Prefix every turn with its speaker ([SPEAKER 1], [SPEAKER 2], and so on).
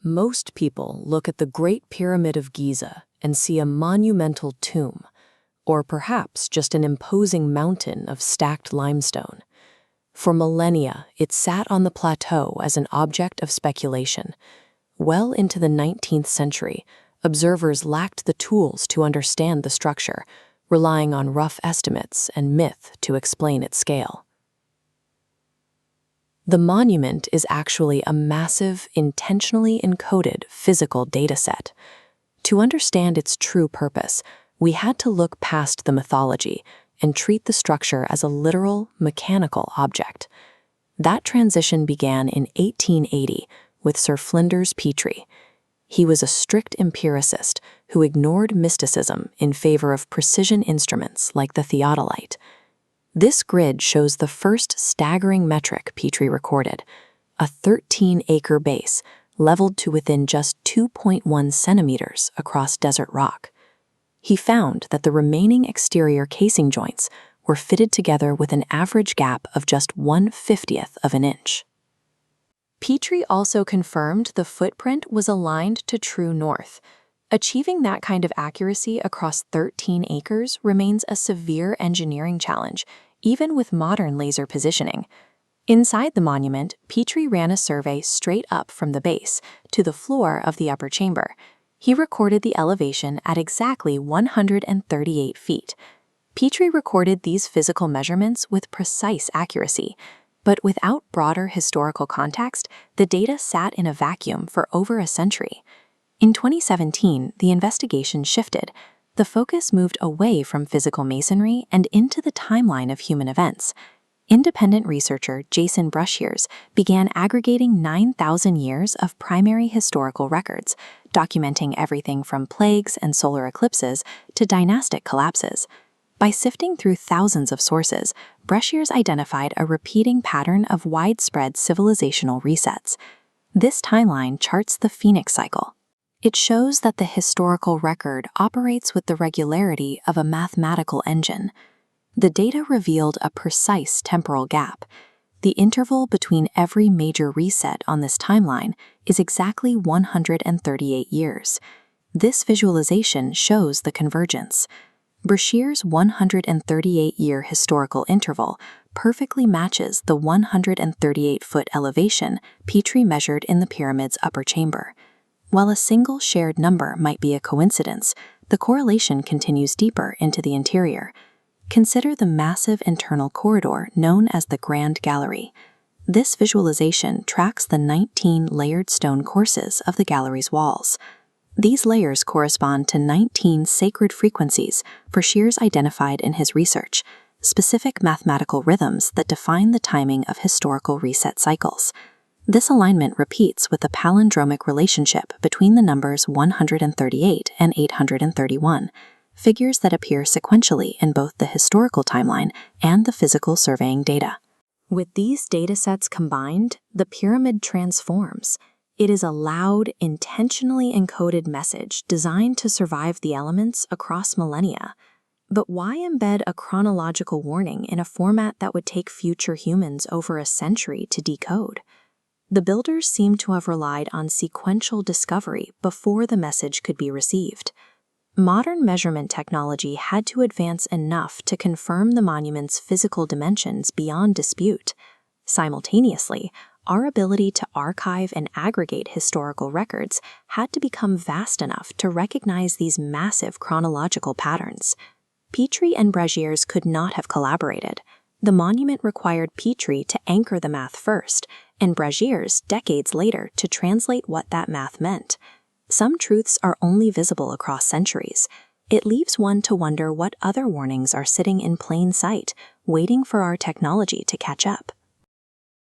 [SPEAKER 1] Most people look at the Great Pyramid of Giza and see a monumental tomb, or perhaps just an imposing mountain of stacked limestone. For millennia, it sat on the plateau as an object of speculation. Well into the 19th century, observers lacked the tools to understand the structure, relying on rough estimates and myth to explain its scale. The monument is actually a massive, intentionally encoded physical dataset. To understand its true purpose, we had to look past the mythology and treat the structure as a literal, mechanical object. That transition began in 1880 with Sir Flinders Petrie. He was a strict empiricist who ignored mysticism in favor of precision instruments like the theodolite. This grid shows the first staggering metric Petrie recorded, a 13-acre base leveled to within just 2.1 centimeters across desert rock. He found that the remaining exterior casing joints were fitted together with an average gap of just 1/50th of an inch. Petrie also confirmed the footprint was aligned to true north. Achieving that kind of accuracy across 13 acres remains a severe engineering challenge, even with modern laser positioning. Inside the monument, Petrie ran a survey straight up from the base to the floor of the upper chamber. He recorded the elevation at exactly 138 feet. Petrie recorded these physical measurements with precise accuracy, but without broader historical context, the data sat in a vacuum for over a century. In 2017, the investigation shifted. The focus moved away from physical masonry and into the timeline of human events. Independent researcher Petre Breshears began aggregating 9,000 years of primary historical records, documenting everything from plagues and solar eclipses to dynastic collapses. By sifting through thousands of sources, Breshears identified a repeating pattern of widespread civilizational resets. This timeline charts the Phoenix cycle. It shows that the historical record operates with the regularity of a mathematical engine. The data revealed a precise temporal gap. The interval between every major reset on this timeline is exactly 138 years. This visualization shows the convergence. Breshears' 138-year historical interval perfectly matches the 138-foot elevation Petrie measured in the pyramid's upper chamber. While a single shared number might be a coincidence, the correlation continues deeper into the interior. Consider the massive internal corridor known as the Grand Gallery. This visualization tracks the 19 layered stone courses of the gallery's walls. These layers correspond to 19 sacred frequencies Breshears identified in his research, specific mathematical rhythms that define the timing of historical reset cycles. This alignment repeats with the palindromic relationship between the numbers 138 and 831, figures that appear sequentially in both the historical timeline and the physical surveying data. With these datasets combined, the pyramid transforms. It is a loud, intentionally encoded message designed to survive the elements across millennia. But why embed a chronological warning in a format that would take future humans over a century to decode? The builders seem to have relied on sequential discovery before the message could be received. Modern measurement technology had to advance enough to confirm the monument's physical dimensions beyond dispute. Simultaneously, our ability to archive and aggregate historical records had to become vast enough to recognize these massive chronological patterns. Petrie and Breshears could not have collaborated. The monument required Petrie to anchor the math first, and Breshears decades later to translate what that math meant. Some truths are only visible across centuries. It leaves one to wonder what other warnings are sitting in plain sight, waiting for our technology to catch up.